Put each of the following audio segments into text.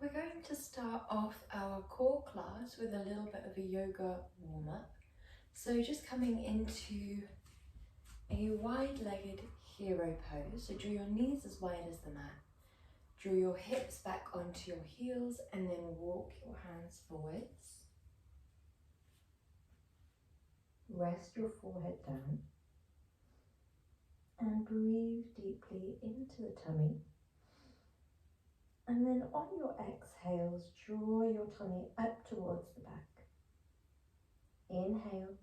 we're going to start off our core class with a little bit of a yoga warm-up. So just coming into a wide-legged hero pose. So draw your knees as wide as the mat. Draw your hips back onto your heels and then walk your hands forwards. Rest your forehead down and breathe deeply into the tummy. And then on your exhales, draw your tummy up towards the back. Inhale.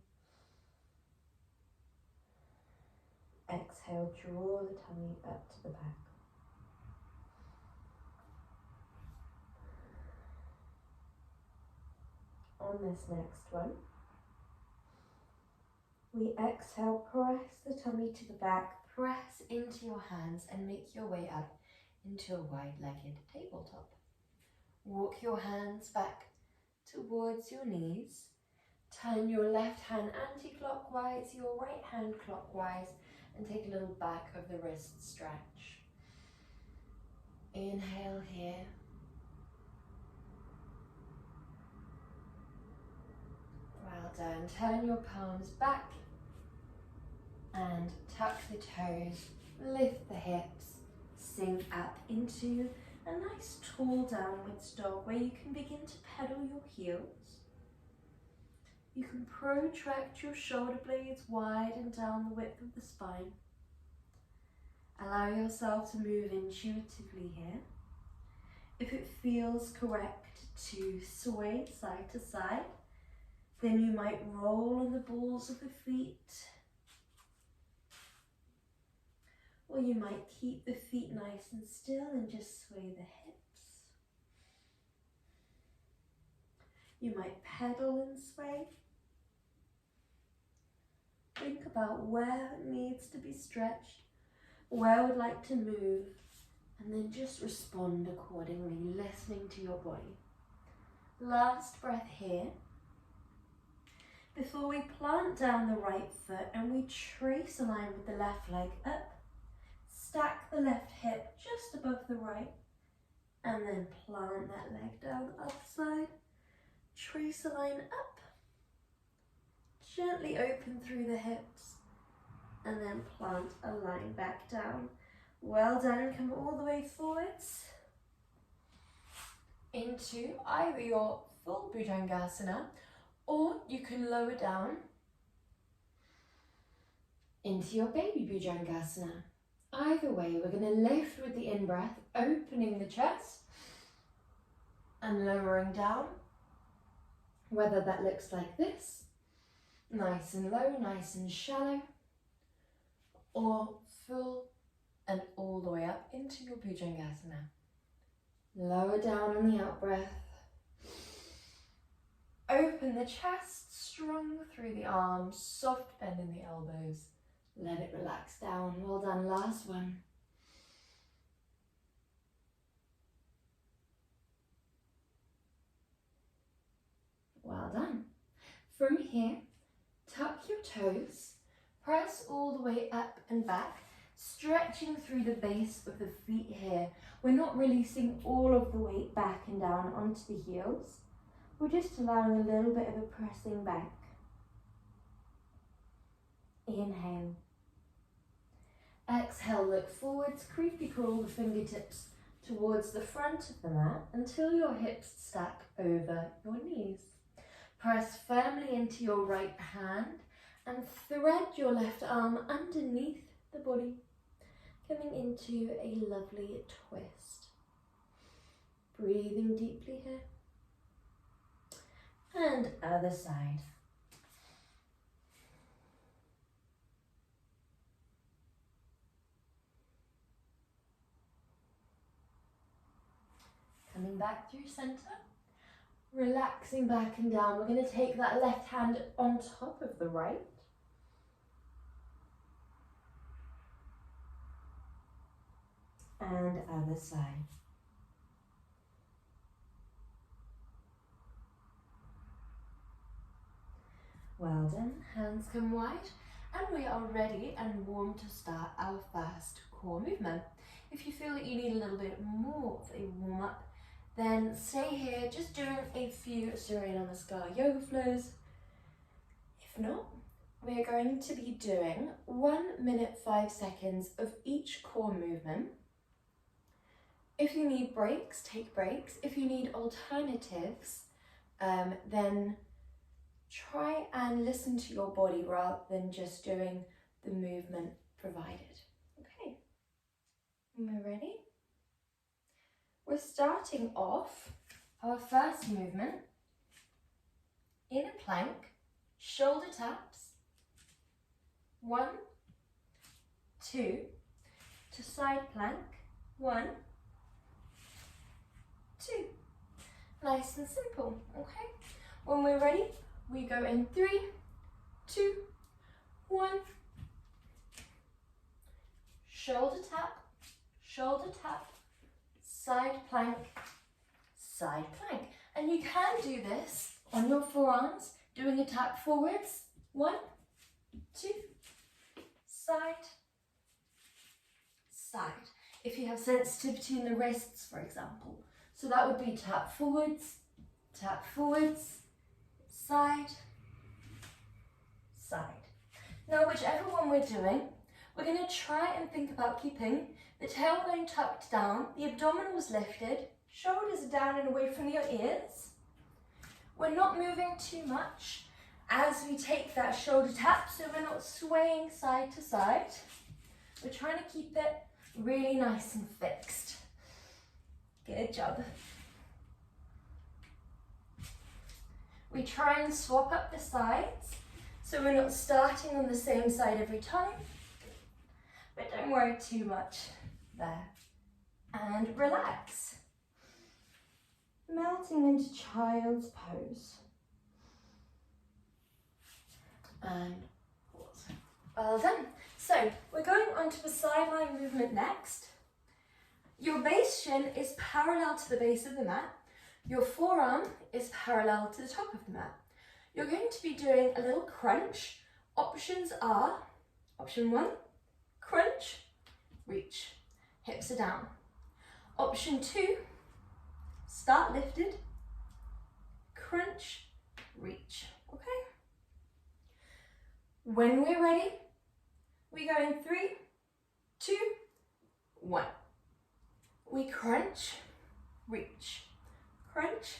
Exhale, draw the tummy up to the back. On this next one, we exhale, press the tummy to the back, press into your hands and make your way up into a wide-legged tabletop. Walk your hands back towards your knees. Turn your left hand anti-clockwise, your right hand clockwise, and take a little back of the wrist stretch. Inhale here. Well done. Turn your palms back and tuck the toes, lift the hips, sink up into a nice tall downwards dog where you can begin to pedal your heels. You can protract your shoulder blades wide and down the width of the spine. Allow yourself to move intuitively here. If it feels correct to sway side to side, then you might roll on the balls of the feet, or you might keep the feet nice and still and just sway the hips. You might pedal and sway. Think about where it needs to be stretched, where I would like to move, and then just respond accordingly, listening to your body. Last breath here. Before we plant down the right foot and we trace a line with the left leg up, stack the left hip just above the right, and then plant that leg down the other side. Trace a line up, gently open through the hips, and then plant a line back down. Well done, and come all the way forwards into either your full Bhujangasana, or you can lower down into your baby Bhujangasana. Either way, we're going to lift with the in-breath, opening the chest and lowering down, whether that looks like this, nice and low, nice and shallow, or full and all the way up into your Bhujangasana. Lower down on the out-breath. Open the chest, strong through the arms, soft bend in the elbows. Let it relax down. Well done. Last one. Well done. From here, tuck your toes, press all the way up and back, stretching through the base of the feet here. We're not releasing all of the weight back and down onto the heels. We're just allowing a little bit of a pressing back. Inhale. Exhale, look forwards, creepy crawl the fingertips towards the front of the mat until your hips stack over your knees. Press firmly into your right hand and thread your left arm underneath the body, coming into a lovely twist. Breathing deeply here. And other side. Coming back through center, relaxing back and down. We're going to take that left hand on top of the right. And other side. Well done, hands come wide, and we are ready and warm to start our first core movement. If you feel that you need a little bit more of a warm up, then stay here just doing a few Surya Namaskar yoga flows. If not, we're going to be doing 1 minute 5 seconds of each core movement. If you need breaks, take breaks. If you need alternatives, then try and listen to your body rather than just doing the movement provided. Okay, we're ready? We're starting off our first movement in a plank, shoulder taps, 1, 2, to side plank, 1, 2. Nice and simple, okay? When we're ready, we go in 3, 2, 1. Shoulder tap, side plank, side plank. And you can do this on your forearms, doing a tap forwards, 1, 2, side, side. If you have sensitivity in the wrists, for example. So that would be tap forwards, side, side. Now, whichever one we're doing, we're going to try and think about keeping the tailbone tucked down, the abdominals lifted, shoulders down and away from your ears. We're not moving too much as we take that shoulder tap, so we're not swaying side to side. We're trying to keep it really nice and fixed. Good job. We try and swap up the sides, so we're not starting on the same side every time. But don't worry too much there. And relax. Melting into child's pose. And pause. Well done. So we're going on to the sideline movement next. Your base shin is parallel to the base of the mat. Your forearm is parallel to the top of the mat. You're going to be doing a little crunch. Options are, option 1, crunch, reach, hips are down. Option 2, start lifted, crunch, reach, okay? When we're ready, we go in 3, 2, 1. We crunch, reach, crunch,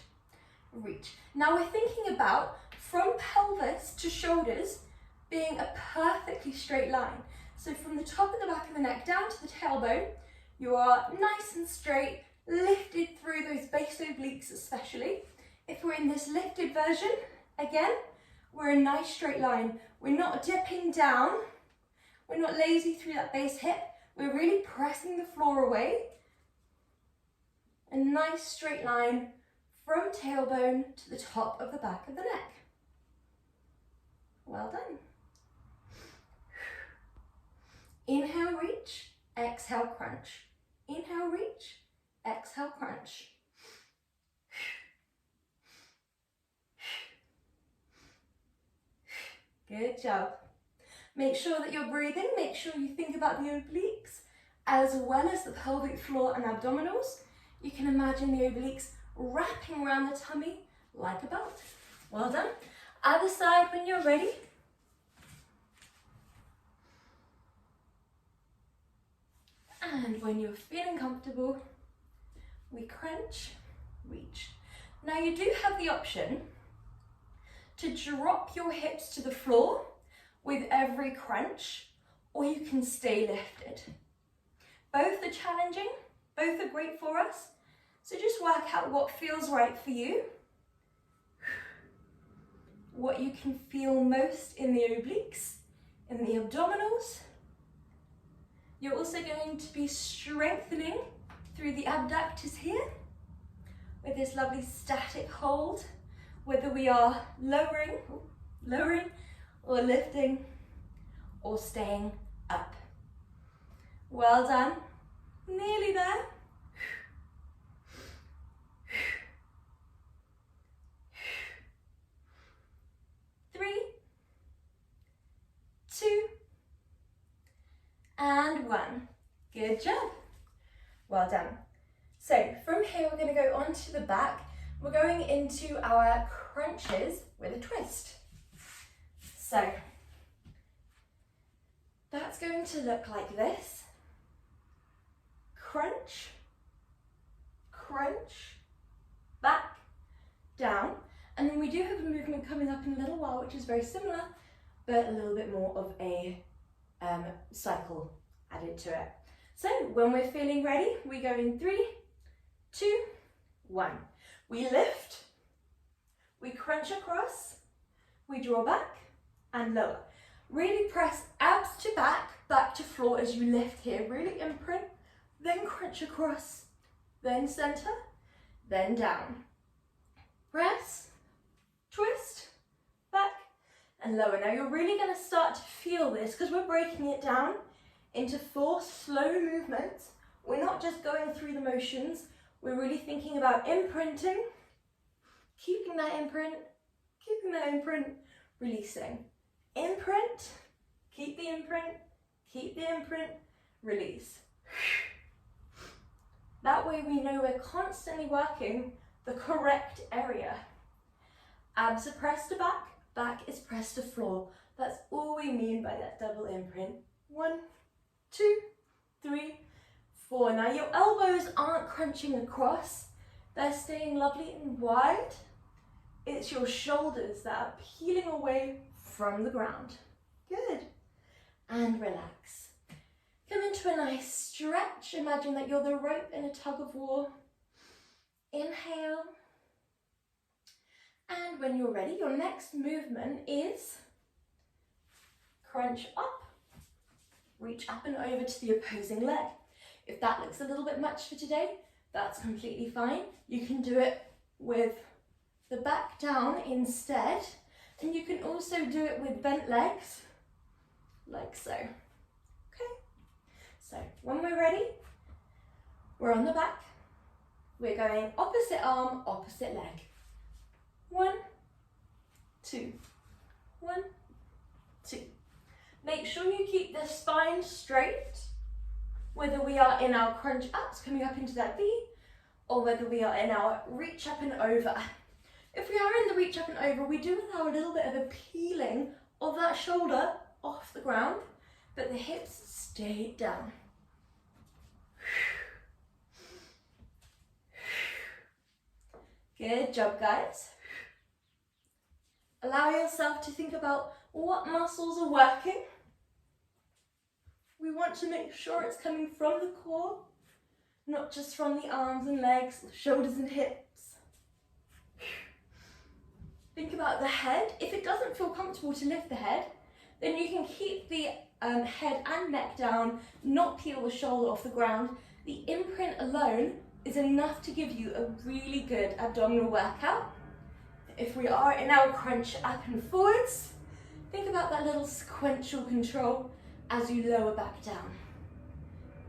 reach. Now we're thinking about from pelvis to shoulders being a perfectly straight line. So from the top of the back of the neck down to the tailbone, you are nice and straight, lifted through those base obliques especially. If we're in this lifted version, again, we're a nice straight line. We're not dipping down, we're not lazy through that base hip, we're really pressing the floor away. A nice straight line from tailbone to the top of the back of the neck. Well done. Inhale, reach, exhale, crunch. Inhale, reach, exhale, crunch. Good job. Make sure that you're breathing. Make sure you think about the obliques as well as the pelvic floor and abdominals. You can imagine the obliques wrapping around the tummy like a belt. Well done. Other side when you're ready. And when you're feeling comfortable, we crunch, reach. Now you do have the option to drop your hips to the floor with every crunch, or you can stay lifted. Both are challenging, both are great for us. So just work out what feels right for you, what you can feel most in the obliques, in the abdominals. You're also going to be strengthening through the abductors here with this lovely static hold, whether we are lowering or lifting or staying up. Well done, nearly there. 3, 2, and 1. Good job. Well done. So from here, we're going to go onto the back. We're going into our crunches with a twist. So that's going to look like this. Crunch, crunch, back, down. And then we do have a movement coming up in a little while, which is very similar, but a little bit more of a cycle added to it. So when we're feeling ready, we go in 3, 2, 1. We lift, we crunch across, we draw back and lower. Really press abs to back to floor as you lift here. Really imprint, then crunch across, then center, then down. Press, twist, back and lower. Now you're really going to start to feel this because we're breaking it down into 4 slow movements. We're not just going through the motions. We're really thinking about imprinting, keeping that imprint, releasing. Imprint, keep the imprint, release. That way we know we're constantly working the correct area. Abs are pressed to back, back is pressed to floor. That's all we mean by that double imprint. 1, 2, 3, 4. Now your elbows aren't crunching across, they're staying lovely and wide. It's your shoulders that are peeling away from the ground. Good. And relax. Come into a nice stretch. Imagine that you're the rope in a tug of war. Inhale. And when you're ready, your next movement is crunch up, reach up and over to the opposing leg. If that looks a little bit much for today, that's completely fine. You can do it with the back down instead, and you can also do it with bent legs, like so. Okay, so when we're ready, we're on the back. We're going opposite arm, opposite leg. 1, 2, 1, 2. Make sure you keep the spine straight, whether we are in our crunch ups, coming up into that V, or whether we are in our reach up and over. If we are in the reach up and over, we do allow a little bit of a peeling of that shoulder off the ground, but the hips stay down. Good job, guys. Allow yourself to think about what muscles are working. We want to make sure it's coming from the core, not just from the arms and legs, shoulders and hips. Think about the head. If it doesn't feel comfortable to lift the head, then you can keep the head and neck down, not peel the shoulder off the ground. The imprint alone is enough to give you a really good abdominal workout. If we are in our crunch up and forwards, think about that little sequential control as you lower back down.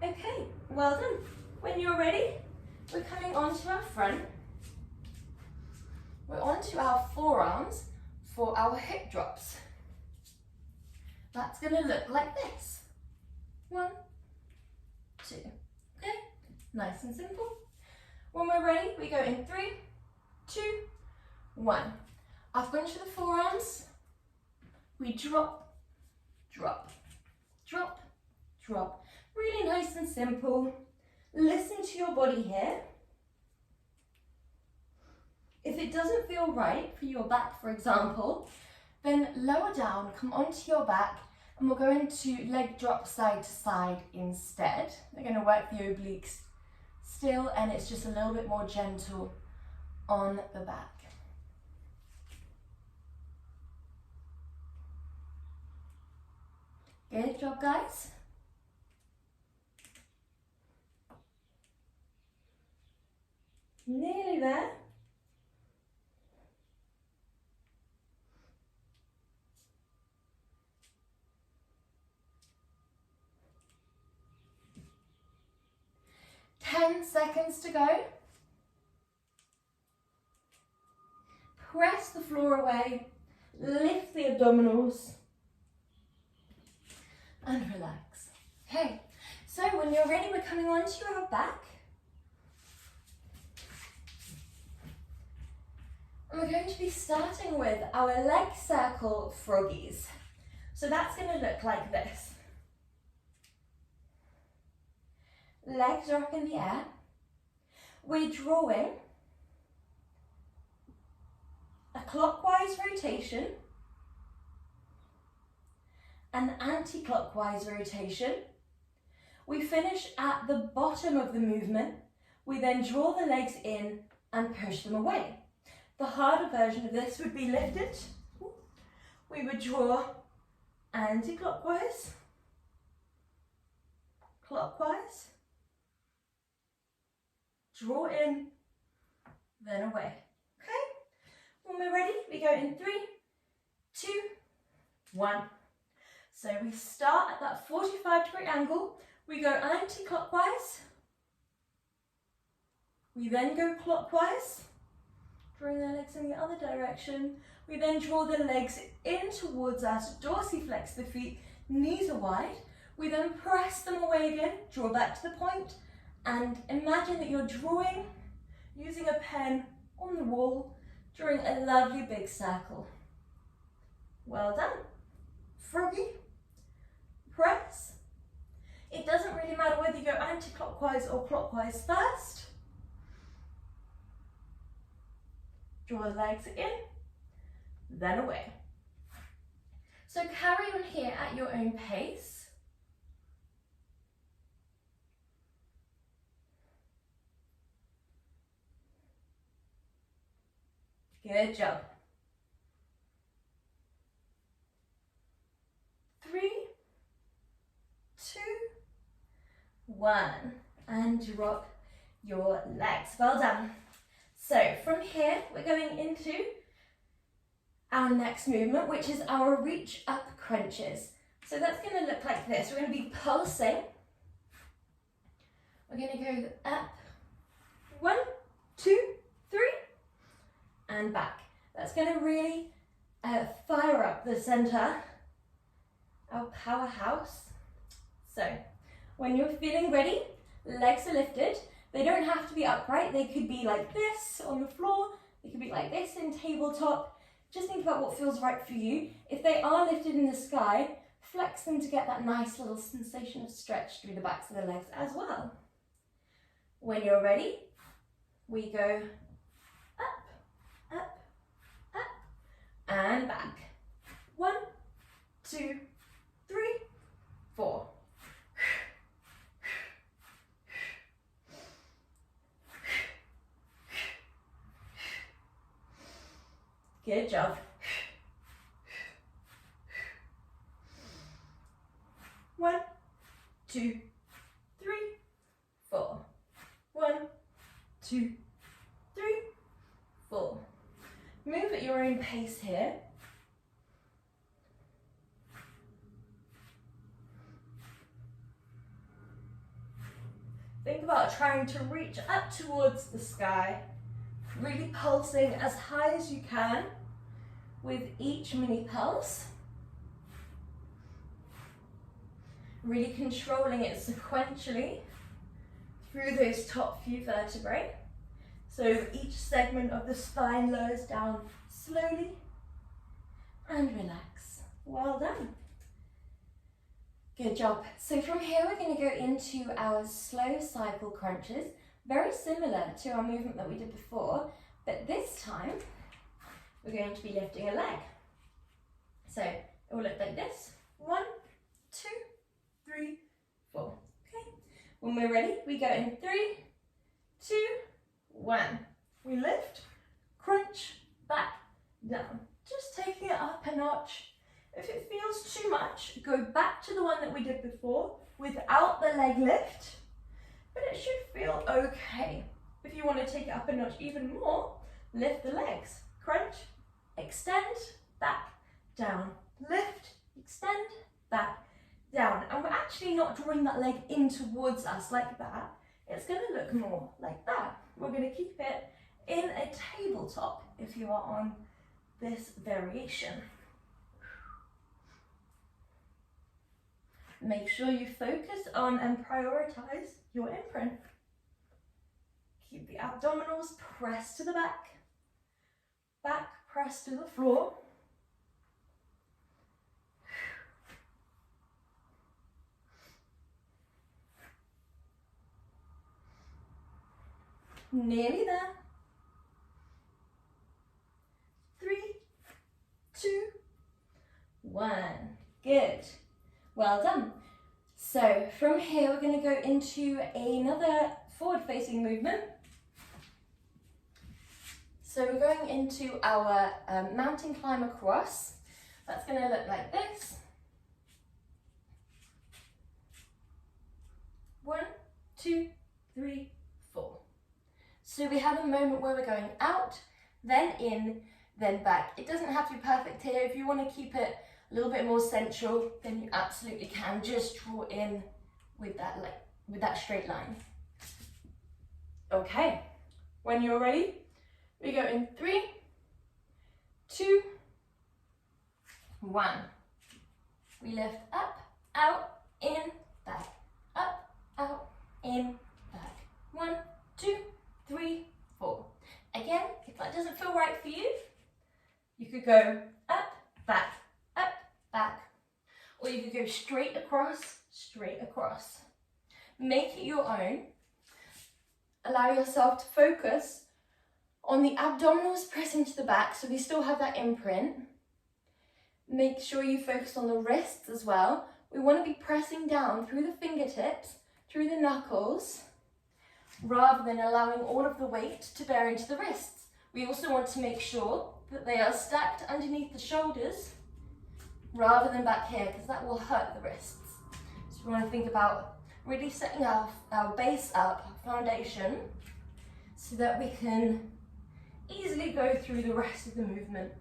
Okay, well done. When you're ready, we're coming onto our front. We're onto our forearms for our hip drops. That's gonna look like this. 1, 2, okay? Nice and simple. When we're ready, we go in 3, 2, 1. I've gone to the forearms. We drop, drop, drop, drop. Really nice and simple. Listen to your body here. If it doesn't feel right for your back, for example, then lower down, come onto your back, and we're going to leg drop side to side instead. We're going to work the obliques still, and it's just a little bit more gentle on the back. Good job, guys. Nearly there. Ten seconds to go. Press the floor away, lift the abdominals, and relax. Okay, so when you're ready, we're coming onto our back. And we're going to be starting with our leg circle froggies. So that's going to look like this. Legs are up in the air. We're drawing a clockwise rotation, an anti-clockwise rotation. We finish at the bottom of the movement. We then draw the legs in and push them away. The harder version of this would be lifted. We would draw anti-clockwise, clockwise, draw in, then away. Okay? When we're ready, we go in 3, 2, 1. So we start at that 45-degree angle. We go anti-clockwise. We then go clockwise, drawing the legs in the other direction. We then draw the legs in towards us, dorsiflex the feet, knees are wide. We then press them away again, draw back to the point, and imagine that you're drawing, using a pen on the wall, drawing a lovely big circle. Well done. Froggy, press. It doesn't really matter whether you go anti-clockwise or clockwise first. Draw the legs in, then away. So carry on here at your own pace. Good job. 3, 2, 1, and drop your legs. Well done. So from here, we're going into our next movement, which is our reach up crunches. So that's going to look like this. We're going to be pulsing. We're going to go up, 1, 2, 3, and back. That's going to really fire up the center, our powerhouse. So when you're feeling ready, legs are lifted. They don't have to be upright. They could be like this on the floor. They could be like this in tabletop. Just think about what feels right for you. If they are lifted in the sky, flex them to get that nice little sensation of stretch through the backs of the legs as well. When you're ready, we go up, up, up, and back. 1, 2, 3, 4. Good job. 1, 2, 3, 4. 1, 2, 3, 4. Move at your own pace here. Think about trying to reach up towards the sky, really pulsing as high as you can with each mini pulse. Really controlling it sequentially through those top few vertebrae. So each segment of the spine lowers down slowly and relax. Well done. Good job. So from here we're going to go into our slow cycle crunches, very similar to our movement that we did before, but this time we're going to be lifting a leg. So it will look like this. 1, 2, 3, 4. Okay. When we're ready, we go in 3, 2, 1. We lift, crunch, back, down. Just taking it up a notch. If it feels too much, go back to the one that we did before without the leg lift, but it should feel okay. If you want to take it up a notch even more, lift the legs, crunch, extend, back, down, lift, extend, back, down. And we're actually not drawing that leg in towards us like that. It's going to look more like that. We're going to keep it in a tabletop if you are on this variation. Make sure you focus on and prioritize your imprint. Keep the abdominals pressed to the back. back press to the floor. Nearly there. 3, 2, 1. Good. Well done. So from here, we're going to go into another forward-facing movement. So we're going into our mountain climb across. That's going to look like this. 1, 2, 3, 4. So we have a moment where we're going out, then in, then back. It doesn't have to be perfect here. If you want to keep it a little bit more central, then you absolutely can. Just draw in with that straight line. Okay, when you're ready, we go in 3, 2, 1. We lift up, out, in, back, up, out, in, back. 1, 2, 3, 4. Again, if that doesn't feel right for you, you could go up, back, or you could go straight across, straight across. Make it your own. Allow yourself to focus on the abdominals pressing to the back, so we still have that imprint. Make sure you focus on the wrists as well. We want to be pressing down through the fingertips, through the knuckles, rather than allowing all of the weight to bear into the wrists. We also want to make sure that they are stacked underneath the shoulders rather than back here, because that will hurt the wrists. So we want to think about really setting our base up, foundation, so that we can easily go through the rest of the movement.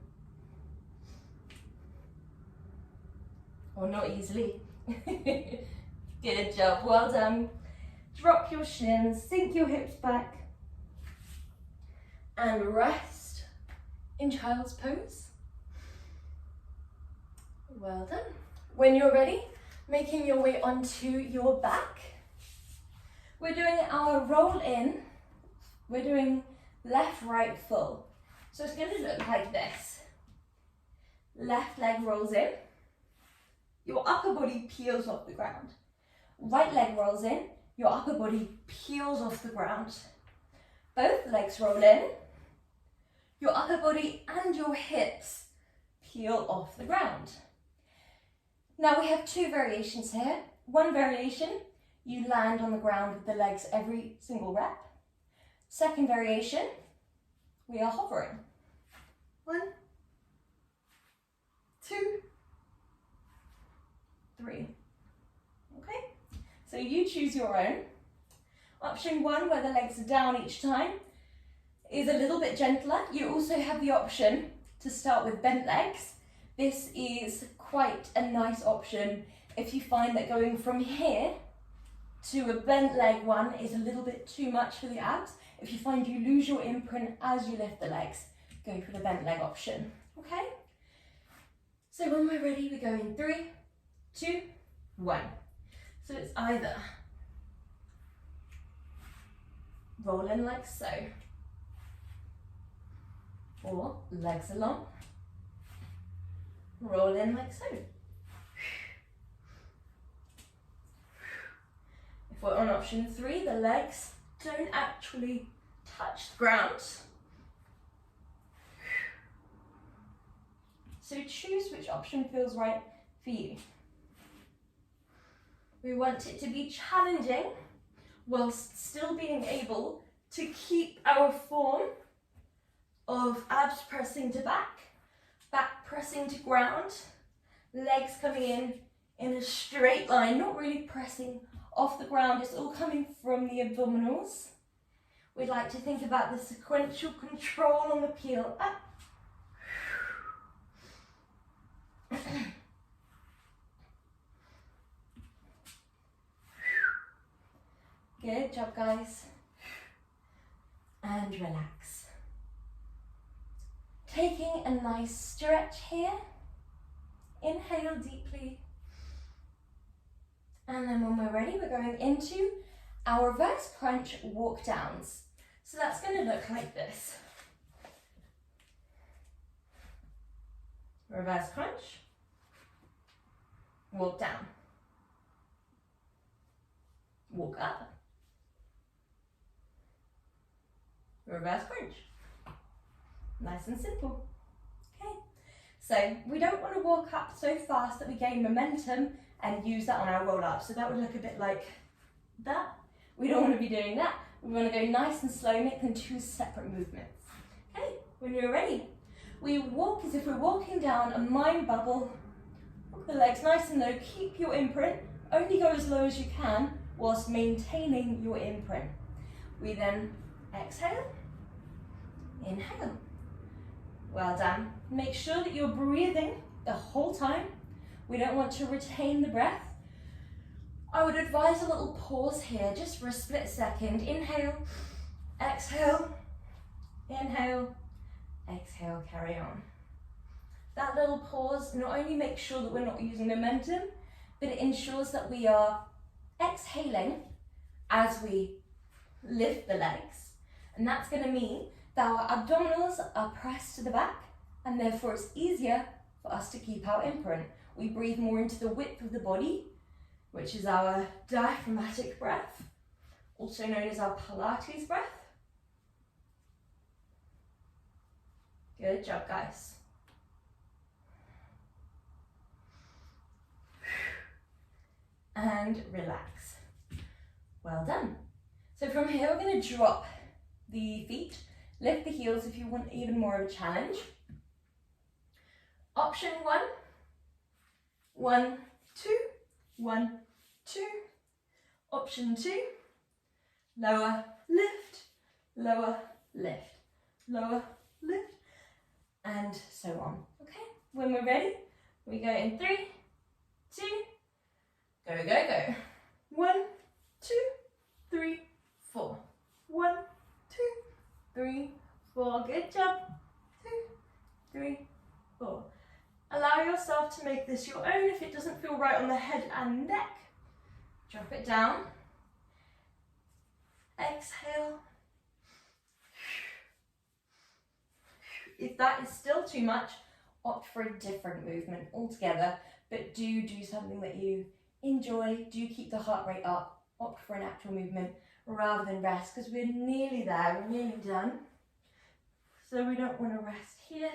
Or not easily. Good job, well done. Drop your shins, sink your hips back, and rest in child's pose. Well done. When you're ready, making your way onto your back, we're doing our roll in. We're doing left, right, full. So it's going to look like this. Left leg rolls in. Your upper body peels off the ground. Right leg rolls in. Your upper body peels off the ground. Both legs roll in. Your upper body and your hips peel off the ground. Now we have two variations here. One variation, you land on the ground with the legs every single rep. Second variation, we are hovering. 1, 2, 3. Okay, so you choose your own. Option 1, where the legs are down each time, is a little bit gentler. You also have the option to start with bent legs. This is quite a nice option if you find that going from here to a bent leg one is a little bit too much for the abs. If you find you lose your imprint as you lift the legs, go for the bent leg option, okay? So when we're ready, we go in 3, 2, 1. So it's either roll in like so, or legs along, roll in like so. If we're on option 3, the legs don't actually touch the ground. So choose which option feels right for you. We want it to be challenging whilst still being able to keep our form of abs pressing to back, back pressing to ground, legs coming in a straight line, not really pressing off the ground, it's all coming from the abdominals. We'd like to think about the sequential control on the peel up. Good job, guys. And relax. Taking a nice stretch here. Inhale deeply. And then when we're ready, we're going into our reverse crunch walk downs. So that's going to look like this. reverse crunch, walk down, walk up, reverse crunch. Nice and simple. Okay, so we don't want to walk up so fast that we gain momentum and use that on our roll up. So that would look a bit like that. We don't want to be doing that. We want to go nice and slow, make them two separate movements. Okay, when you're ready, we walk as if we're walking down a mind bubble. Walk the legs nice and low, keep your imprint, only go as low as you can whilst maintaining your imprint. We then exhale, inhale. Well done. Make sure that you're breathing the whole time. We don't want to retain the breath. I would advise a little pause here, just for a split second. Inhale, exhale, inhale, exhale, carry on. That little pause not only makes sure that we're not using momentum, but it ensures that we are exhaling as we lift the legs. And that's going to mean that our abdominals are pressed to the back, and therefore it's easier for us to keep our imprint. We breathe more into the width of the body, which is our diaphragmatic breath, also known as our Pilates breath. Good job, guys. And relax. Well done. So from here, we're going to drop the feet, lift the heels if you want even more of a challenge. Option 1, 1, 2, 1, 2. Option 2, lower, lift, lower, lift, lower, lift, and so on. Okay, when we're ready, we go in 3, 2, go, go, go. 1, 2, 3, 4. 1, 2, 3, 4. Good job. 2, 3, 4. Allow yourself to make this your own. If it doesn't feel right on the head and neck, drop it down. Exhale. If that is still too much, opt for a different movement altogether, but do something that you enjoy. Do keep the heart rate up. Opt for an actual movement rather than rest, because we're nearly there, we're nearly done. So we don't want to rest here.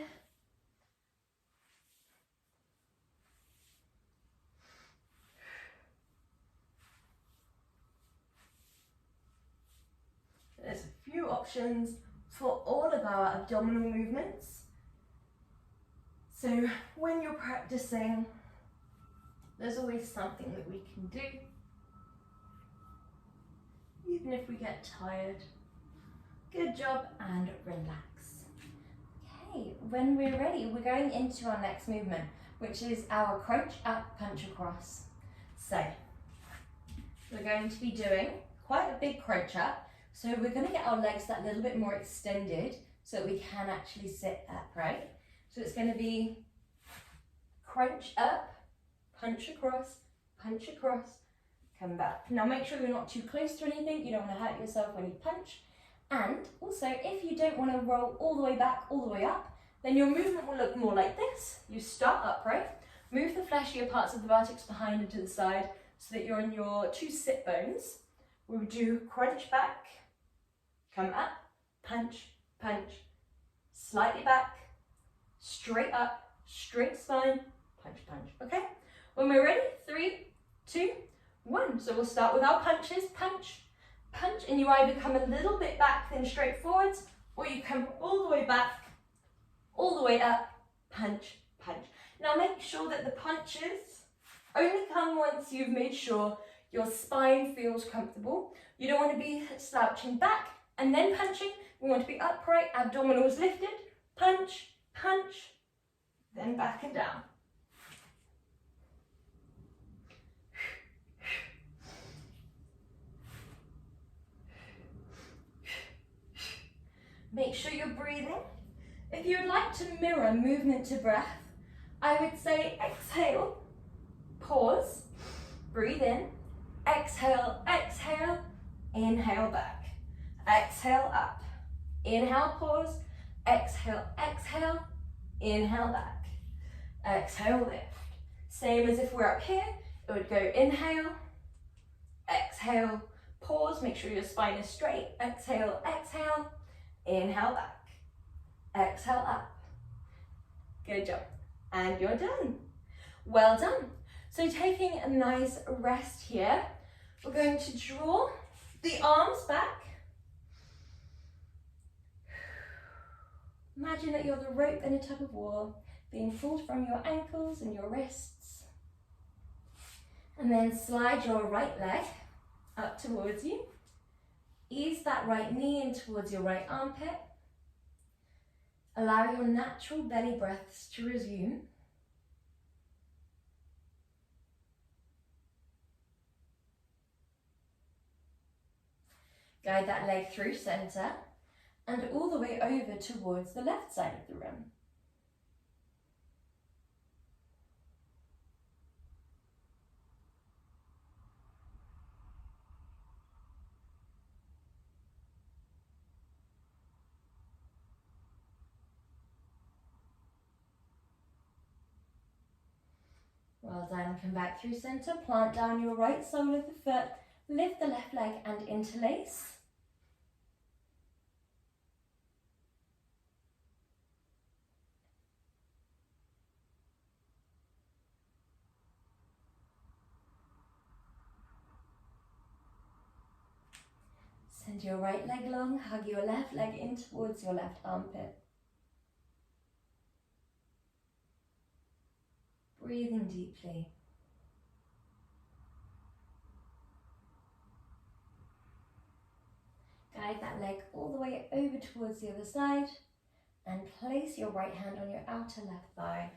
There's a few options for all of our abdominal movements. So when you're practicing, there's always something that we can do, even if we get tired. Good job, and relax. Okay, when we're ready, we're going into our next movement, which is our crunch up, punch across. So we're going to be doing quite a big crunch up. So we're going to get our legs that little bit more extended so that we can actually sit upright. So it's going to be crunch up, punch across, come back. Now make sure you're not too close to anything. You don't want to hurt yourself when you punch. And also, if you don't want to roll all the way back, all the way up, then your movement will look more like this. You start upright, move the fleshier parts of the buttocks behind and to the side so that you're on your two sit bones. We'll do crunch back, come up, punch, slightly back, straight up, straight spine, punch. Okay? When we're ready, 3, 2, 1. So we'll start with our punches, punch, and you either come a little bit back then straight forwards, or you come all the way back, all the way up, punch. Now make sure that the punches only come once you've made sure your spine feels comfortable. You don't want to be slouching back and then punching. We want to be upright, abdominals lifted, punch, then back and down. Make sure you're breathing. If you would like to mirror movement to breath, I would say exhale, pause, breathe in, exhale, inhale back, exhale up, inhale, pause, exhale, inhale back, exhale, lift. Same as if we're up here, it would go inhale, exhale, pause, make sure your spine is straight, exhale, exhale, inhale back, exhale up. Good job. And you're done. Well done. So taking a nice rest here, we're going to draw the arms back. Imagine that you're the rope in a tug of war, being pulled from your ankles and your wrists. And then slide your right leg up towards you. Ease that right knee in towards your right armpit. Allow your natural belly breaths to resume. Guide that leg through center and all the way over towards the left side of the room. Well done. Come back through center, plant down your right sole of the foot, lift the left leg and interlace. Send your right leg long, hug your left leg in towards your left armpit. Breathing deeply. Guide that leg all the way over towards the other side and place your right hand on your outer left thigh.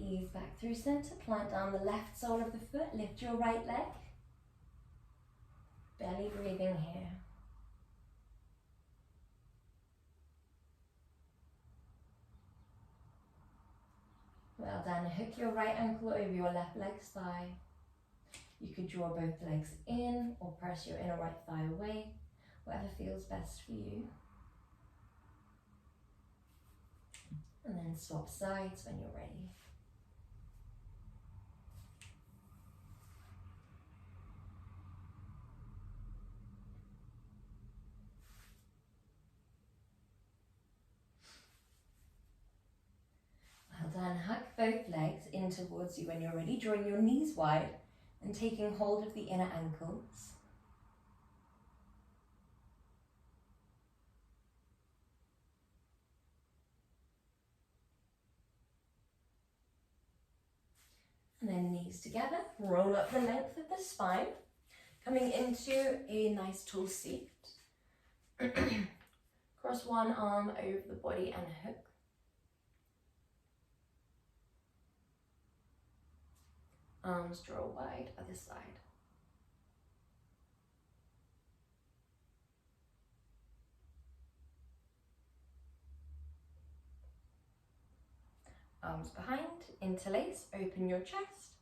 Ease back through center, plant down the left sole of the foot, lift your right leg. Belly breathing here. Well done. Hook your right ankle over your left leg's thigh. You could draw both legs in or press your inner right thigh away, whatever feels best for you. And then swap sides when you're ready. Well done. Hug both legs in towards you when you're ready, drawing your knees wide and taking hold of the inner ankles. And then knees together, roll up the length of the spine, coming into a nice tall seat. Cross one arm over the body and hook. Arms draw wide, other side. Arms behind, interlace, open your chest.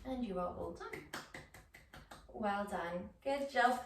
And you are all done. Well done. Good job.